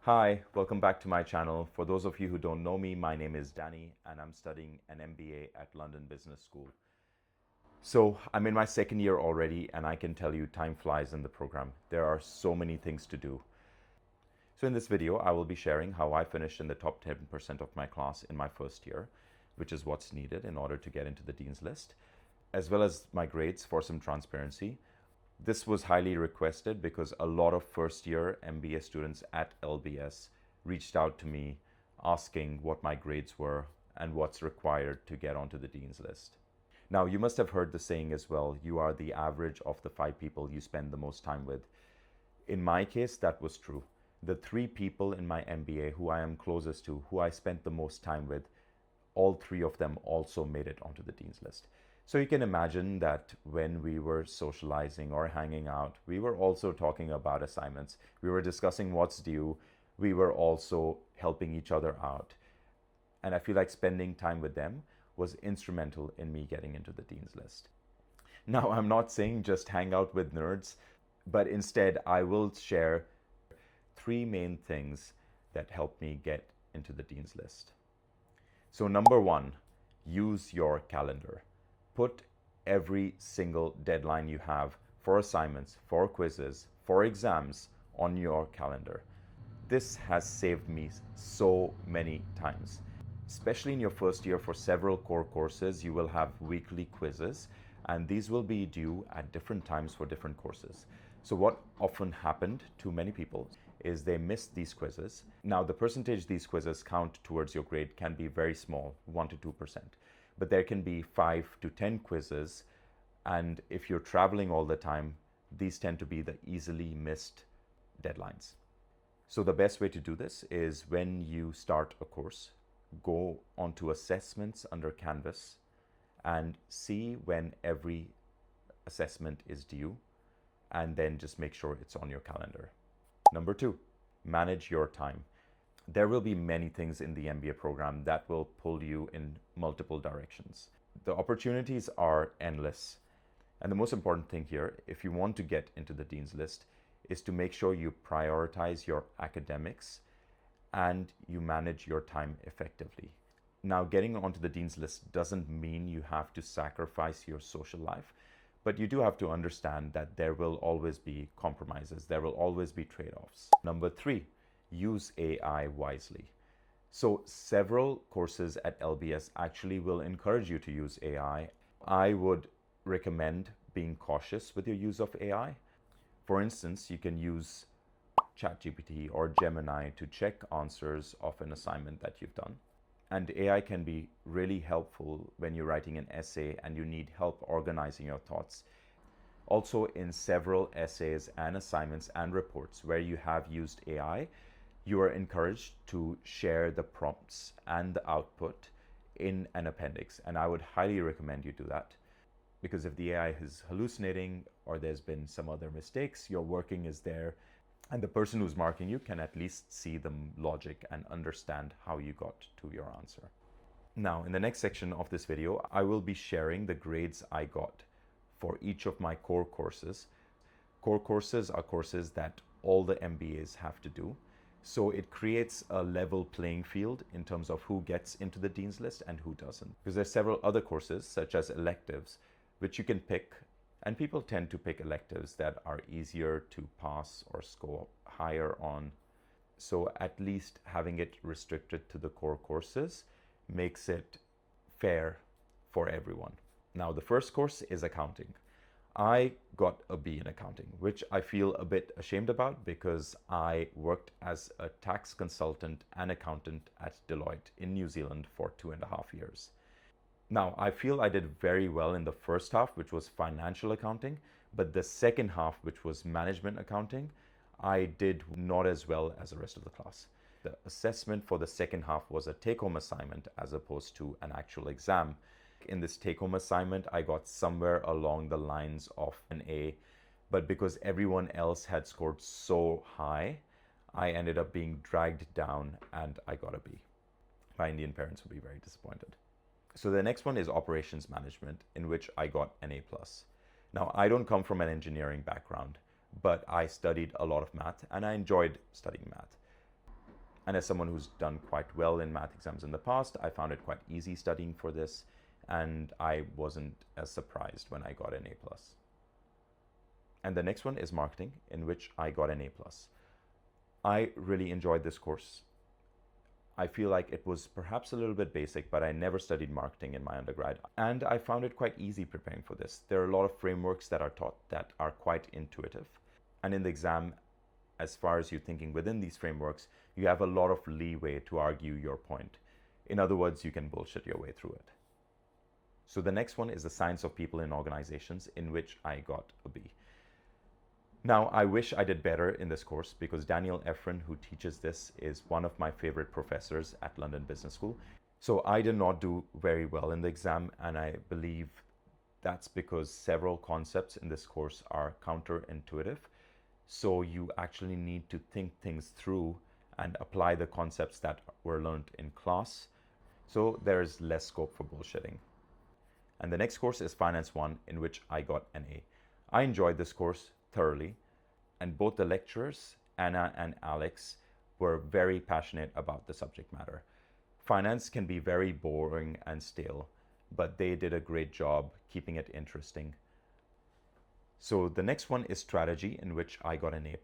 Hi, welcome back to my channel. For those of you who don't know me, my name is Danny and I'm studying an MBA at London Business School. So I'm in my second year already and I can tell you time flies in the program. There are so many things to do. So in this video, I will be sharing how I finished in the top 10% of my class in my first year, which is what's needed in order to get into the Dean's List, as well as my grades for some transparency. This was highly requested because a lot of first-year MBA students at LBS reached out to me asking what my grades were and what's required to get onto the Dean's List. Now, you must have heard the saying as well, you are the average of the 5 people you spend the most time with. In my case, that was true. The 3 people in my MBA who I am closest to, who I spent the most time with, all 3 of them also made it onto the Dean's List. So you can imagine that when we were socializing or hanging out, we were also talking about assignments. We were discussing what's due. We were also helping each other out. And I feel like spending time with them was instrumental in me getting into the Dean's List. Now, I'm not saying just hang out with nerds, but instead I will share 3 main things that helped me get into the Dean's List. So number 1, use your calendar. Put every single deadline you have for assignments, for quizzes, for exams on your calendar. This has saved me so many times. Especially in your first year, for several core courses, you will have weekly quizzes, and these will be due at different times for different courses. So what often happened to many people is they missed these quizzes. Now, the percentage these quizzes count towards your grade can be very small, 1 to 2%. But there can be 5 to 10 quizzes, and if you're traveling all the time, these tend to be the easily missed deadlines. So the best way to do this is when you start a course, go onto assessments under Canvas and see when every assessment is due, and then just make sure it's on your calendar. Number 2, manage your time. There will be many things in the MBA program that will pull you in multiple directions. The opportunities are endless. And the most important thing here, if you want to get into the Dean's List, is to make sure you prioritize your academics and you manage your time effectively. Now, getting onto the Dean's List doesn't mean you have to sacrifice your social life, but you do have to understand that there will always be compromises. There will always be trade-offs. Number 3, use AI wisely. So several courses at LBS actually will encourage you to use AI. I would recommend being cautious with your use of AI. For instance, you can use ChatGPT or Gemini to check answers of an assignment that you've done. And AI can be really helpful when you're writing an essay and you need help organizing your thoughts. Also, in several essays and assignments and reports where you have used AI, you are encouraged to share the prompts and the output in an appendix. And I would highly recommend you do that, because if the AI is hallucinating or there's been some other mistakes, your working is there, and the person who's marking you can at least see the logic and understand how you got to your answer. Now, in the next section of this video, I will be sharing the grades I got for each of my core courses. Core courses are courses that all the MBAs have to do. So it creates a level playing field in terms of who gets into the Dean's List and who doesn't. Because there's several other courses, such as electives, which you can pick. And people tend to pick electives that are easier to pass or score higher on. So at least having it restricted to the core courses makes it fair for everyone. Now, the first course is accounting. I got a B in accounting, which I feel a bit ashamed about because I worked as a tax consultant and accountant at Deloitte in New Zealand for 2.5 years. Now, I feel I did very well in the first half, which was financial accounting, but the second half, which was management accounting, I did not as well as the rest of the class. The assessment for the second half was a take-home assignment as opposed to an actual exam. In this take-home assignment, I got somewhere along the lines of an A, but because everyone else had scored so high, I ended up being dragged down and I got a B. My Indian parents would be very disappointed. So the next one is operations management, in which I got an A+. Now, I don't come from an engineering background, but I studied a lot of math and I enjoyed studying math. And as someone who's done quite well in math exams in the past, I found it quite easy studying for this, and I wasn't as surprised when I got an A+. And the next one is marketing, in which I got an A+. I really enjoyed this course. I feel like it was perhaps a little bit basic, but I never studied marketing in my undergrad. And I found it quite easy preparing for this. There are a lot of frameworks that are taught that are quite intuitive. And in the exam, as far as you're thinking within these frameworks, you have a lot of leeway to argue your point. In other words, you can bullshit your way through it. So the next one is the science of people in organizations, in which I got a B. Now, I wish I did better in this course because Daniel Efren, who teaches this, is one of my favorite professors at London Business School. So I did not do very well in the exam, and I believe that's because several concepts in this course are counterintuitive. So you actually need to think things through and apply the concepts that were learned in class. So there's less scope for bullshitting. And the next course is Finance 1, in which I got an A. I enjoyed this course thoroughly, and both the lecturers, Anna and Alex, were very passionate about the subject matter. Finance can be very boring and stale, but they did a great job keeping it interesting. So the next one is strategy, in which I got an A+.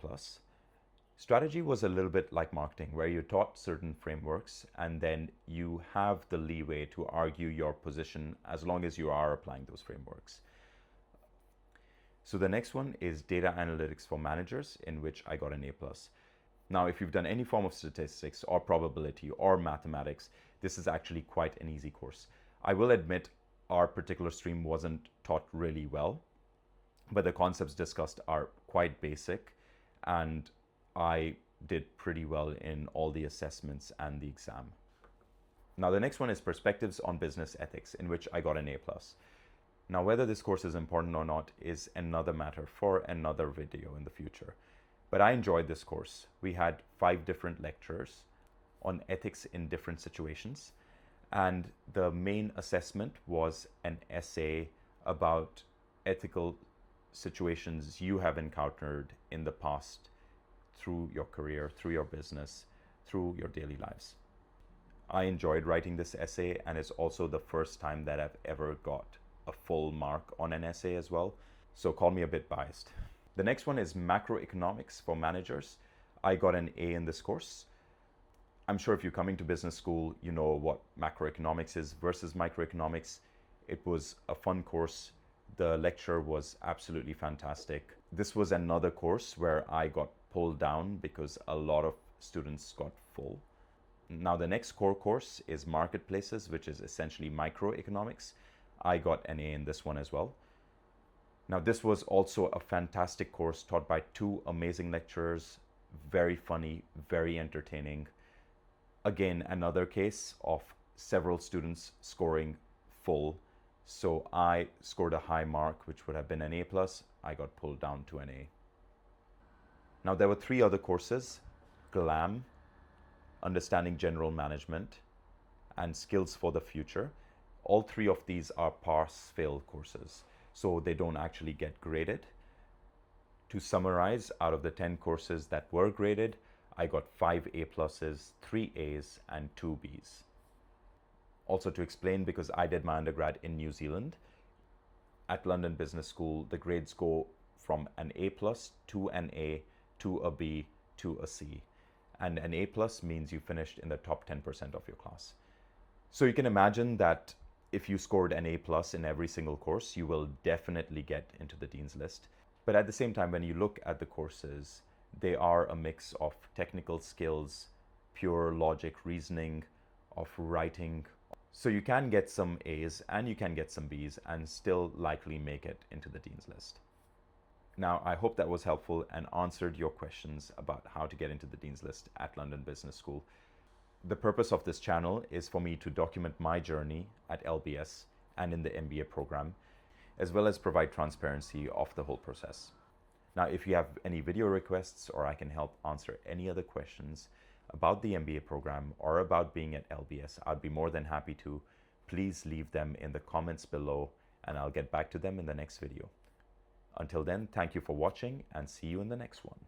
Strategy was a little bit like marketing, where you're taught certain frameworks and then you have the leeway to argue your position as long as you are applying those frameworks. So the next one is data analytics for managers, in which I got an A+. Now, if you've done any form of statistics or probability or mathematics, this is actually quite an easy course. I will admit our particular stream wasn't taught really well, but the concepts discussed are quite basic, and I did pretty well in all the assessments and the exam. Now, the next one is perspectives on business ethics, in which I got an A+. Now, whether this course is important or not is another matter for another video in the future. But I enjoyed this course. We had 5 different lectures on ethics in different situations. And the main assessment was an essay about ethical situations you have encountered in the past through your career, through your business, through your daily lives. I enjoyed writing this essay, and it's also the first time that I've ever got a full mark on an essay as well, so call me a bit biased. The next one is macroeconomics for managers. I got an A in this course. I'm sure if you're coming to business school, you know what macroeconomics is versus microeconomics. It was a fun course. The lecture was absolutely fantastic. This was another course where I got pulled down because a lot of students got full. Now, the next core course is marketplaces, which is essentially microeconomics. I got an A in this one as well. Now, this was also a fantastic course taught by 2 amazing lecturers, very funny, very entertaining. Again, another case of several students scoring full. So I scored a high mark, which would have been an A+. I got pulled down to an A. Now, there were 3 other courses: GLAM, Understanding General Management, and Skills for the Future. All 3 of these are pass-fail courses, so they don't actually get graded. To summarize, out of the 10 courses that were graded, I got 5 A+, 3 A's, and 2 B's. Also, to explain, because I did my undergrad in New Zealand, at London Business School, the grades go from an A+ to an A to a B to a C. And an A+ means you finished in the top 10% of your class. So you can imagine that if you scored an A+ in every single course, you will definitely get into the Dean's List. But at the same time, when you look at the courses, they are a mix of technical skills, pure logic, reasoning, of writing. So you can get some A's and you can get some B's and still likely make it into the Dean's List. Now, I hope that was helpful and answered your questions about how to get into the Dean's List at London Business School. The purpose of this channel is for me to document my journey at LBS and in the MBA program, as well as provide transparency of the whole process. Now, if you have any video requests or I can help answer any other questions about the MBA program or about being at LBS, I'd be more than happy to. Please leave them in the comments below and I'll get back to them in the next video. Until then, thank you for watching and see you in the next one.